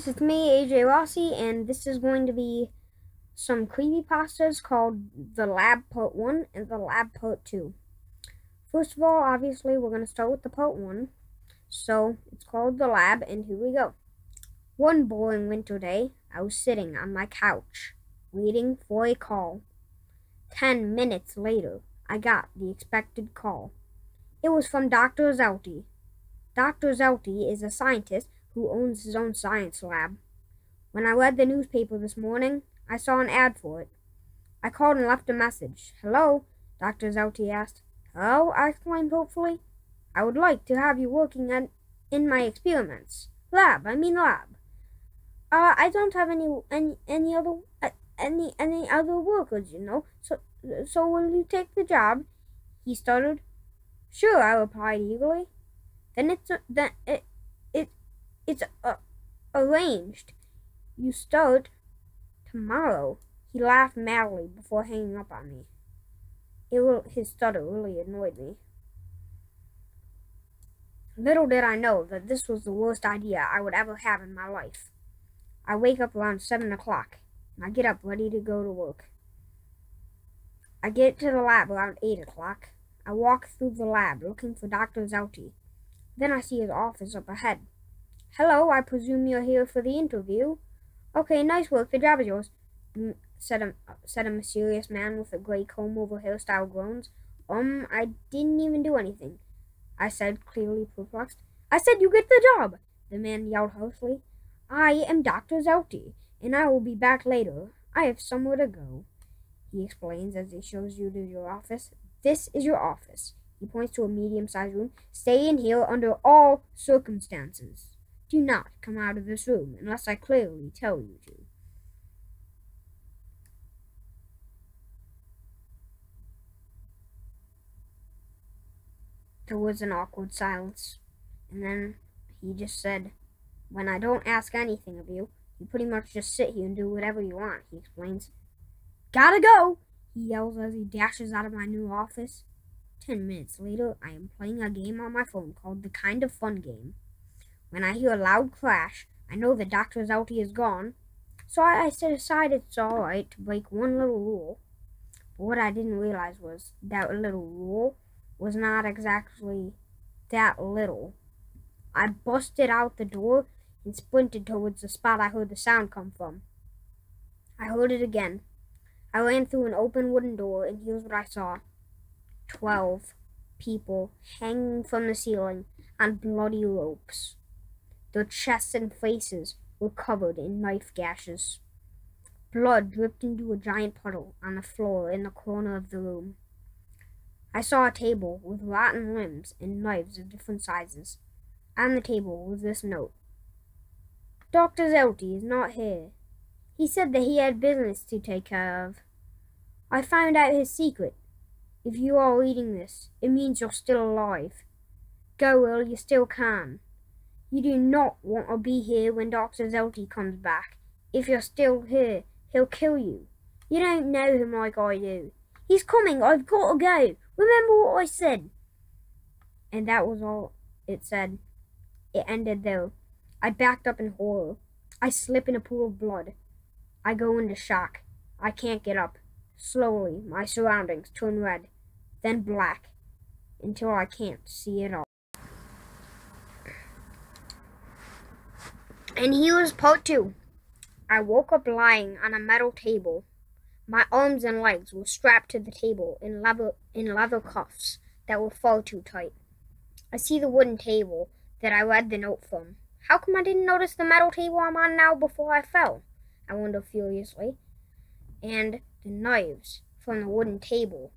guys, it's me, AJ Rossi, and this is going to be some creepypastas called The Lab Part 1 and The Lab Part 2. First of all, obviously, we're going to start with the Part 1. So, it's called The Lab, and here we go. One boring winter day, I was sitting on my couch, waiting for a call. 10 minutes later, I got the expected call. It was from Dr. Zelty. Dr. Zelty is a scientist who owns his own science lab. When I read the newspaper this morning, I saw an ad for it. I called and left a message. "Hello?" Dr. Zelty asked. "Hello?" I exclaimed hopefully. "I would like to have you working in my experiments. Lab. I don't have any other workers, So will you take the job?" He stuttered. "Sure," I replied eagerly. "Then it's arranged. You start tomorrow." He laughed madly before hanging up on me. His stutter really annoyed me. Little did I know that this was the worst idea I would ever have in my life. I wake up around 7 o'clock, and I get up ready to go to work. I get to the lab around 8 o'clock. I walk through the lab looking for Dr. Zelty. Then I see his office up ahead. "Hello, I presume you're here for the interview." "Okay, nice work, the job is yours," said a mysterious man with a gray comb-over hairstyle groans. I didn't even do anything," I said, clearly perplexed. "I said you get the job," the man yelled hoarsely. "I am Dr. Zelty, and I will be back later. I have somewhere to go," he explains as he shows you to your office. "This is your office." He points to a medium-sized room. "Stay in here under all circumstances. Do not come out of this room unless I clearly tell you to." There was an awkward silence, and then he just said, "When I don't ask anything of you, you pretty much just sit here and do whatever you want," he explains. "Gotta go," he yells as he dashes out of my new office. 10 minutes later, I am playing a game on my phone called the Kind of Fun Game. When I hear a loud crash, I know that Dr. Zelty is gone, so I decided it's alright to break one little rule. But what I didn't realize was that little rule was not exactly that little. I busted out the door and sprinted towards the spot I heard the sound come from. I heard it again. I ran through an open wooden door, and here's what I saw. 12 people hanging from the ceiling on bloody ropes. Their chests and faces were covered in knife gashes. Blood dripped into a giant puddle on the floor in the corner of the room. I saw a table with rotten limbs and knives of different sizes. On the table was this note. "Dr. Zelty is not here. He said that he had business to take care of. I found out his secret. If you are reading this, it means you're still alive. Go while you still can. You do not want to be here when Dr. Zelty comes back. If you're still here, he'll kill you. You don't know him like I do. He's coming. I've got to go. Remember what I said." And that was all it said. It ended there. I backed up in horror. I slip in a pool of blood. I go into shock. I can't get up. Slowly, my surroundings turn red, then black, until I can't see at all. And here's part 2. I woke up lying on a metal table. My arms and legs were strapped to the table in leather cuffs that were far too tight. I see the wooden table that I read the note from. How come I didn't notice the metal table I'm on now before I fell? I wonder furiously. And the knives from the wooden table